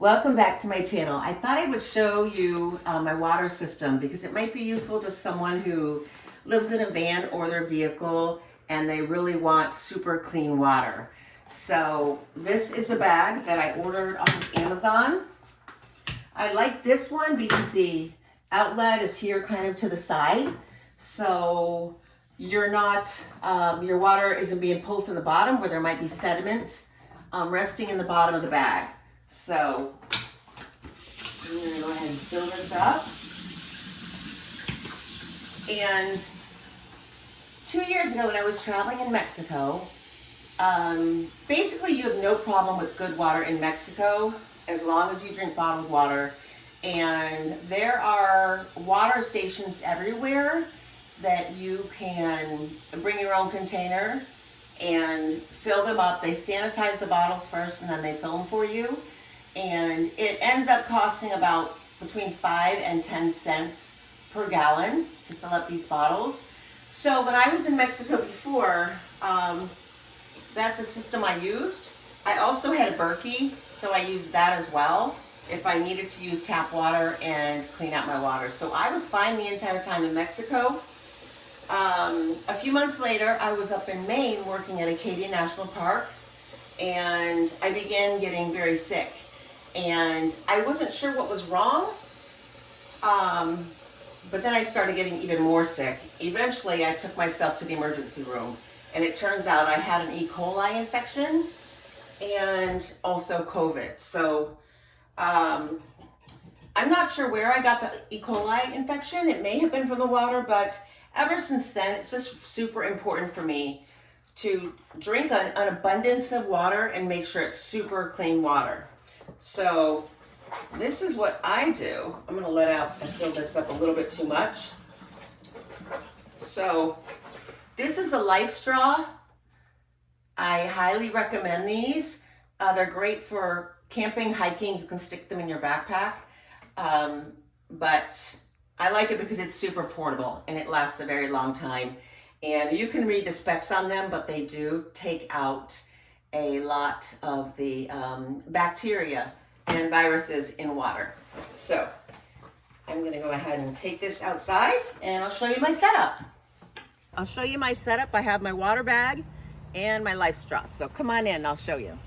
Welcome back to my channel. I thought I would show you my water system because it might be useful to someone who lives in a van or their vehicle and they really want super clean water. So this is a bag that I ordered off of Amazon. I like this one because the outlet is here kind of to the side. So you're not, your water isn't being pulled from the bottom where there might be sediment resting in the bottom of the bag. So I'm going to go ahead and fill this up. And 2 years ago when I was traveling in Mexico, basically you have no problem with good water in Mexico as long as you drink bottled water. And there are water stations everywhere that you can bring your own container and fill them up. They sanitize the bottles first and then they fill them for you. And it ends up costing about between 5 and 10 cents per gallon to fill up these bottles. So when I was in Mexico before, that's a system I used. I also had a Berkey, so I used that as well if I needed to use tap water and clean out my water. So I was fine the entire time in Mexico. A few months later, I was up in Maine working at Acadia National Park, and I began getting very sick. And I wasn't sure what was wrong, but then I started getting even more sick. Eventually, I took myself to the emergency room, and it turns out I had an E. coli infection and also COVID. So I'm not sure where I got the E. coli infection. It may have been from the water, but ever since then, it's just super important for me to drink an abundance of water and make sure it's super clean water. So this is what I do. I'm going to let out and fill this up a little bit too much. So this is a Life Straw. I highly recommend these. They're great for camping, hiking. You can stick them in your backpack. But I like it because it's super portable and it lasts a very long time. And you can read the specs on them, but they do take out a lot of the bacteria and viruses in water. So I'm going to go ahead and take this outside and I'll show you my setup. I have my water bag and my Life Straw. So come on in, I'll show you.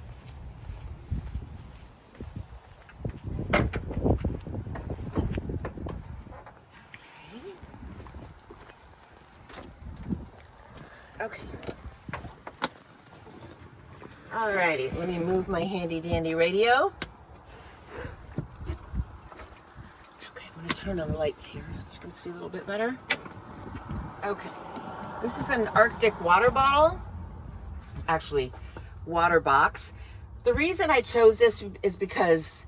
Okay. Alrighty, let me move my handy dandy radio. Okay, I'm gonna turn on the lights here so you can see a little bit better. Okay, this is an Arctic water bottle, actually water box. The reason I chose this is because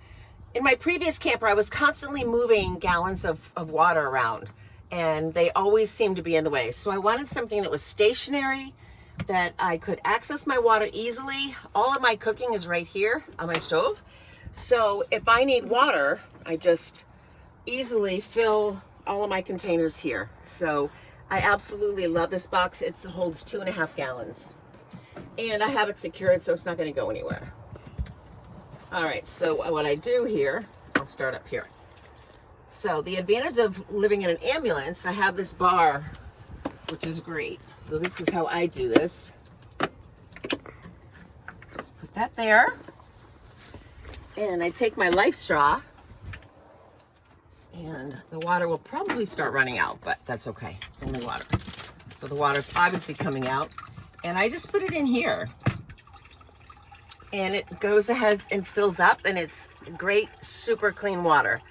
in my previous camper I was constantly moving gallons of water around and they always seemed to be in the way. So I wanted something that was stationary, that I could access my water easily. All of my cooking is right here on my stove. So if I need water, I just easily fill all of my containers here. So I absolutely love this box. It holds 2.5 gallons. And I have it secured so it's not gonna go anywhere. All right, so what I do here, I'll start up here. So the advantage of living in an ambulance, I have this bar, which is great. So this is how I do this. Just put that there. And I take my Life Straw. And the water will probably start running out, but that's okay. It's only water. So the water's obviously coming out. And I just put it in here. And it goes ahead and fills up, and it's great, super clean water.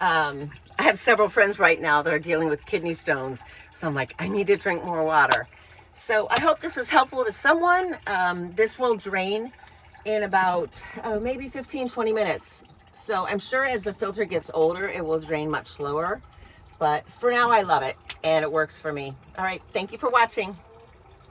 I have several friends right now that are dealing with kidney stones. So I'm like, I need to drink more water. So I hope this is helpful to someone. This will drain in about maybe 15-20 minutes. So I'm sure as the filter gets older, it will drain much slower. But for now, I love it and it works for me. All right, thank you for watching.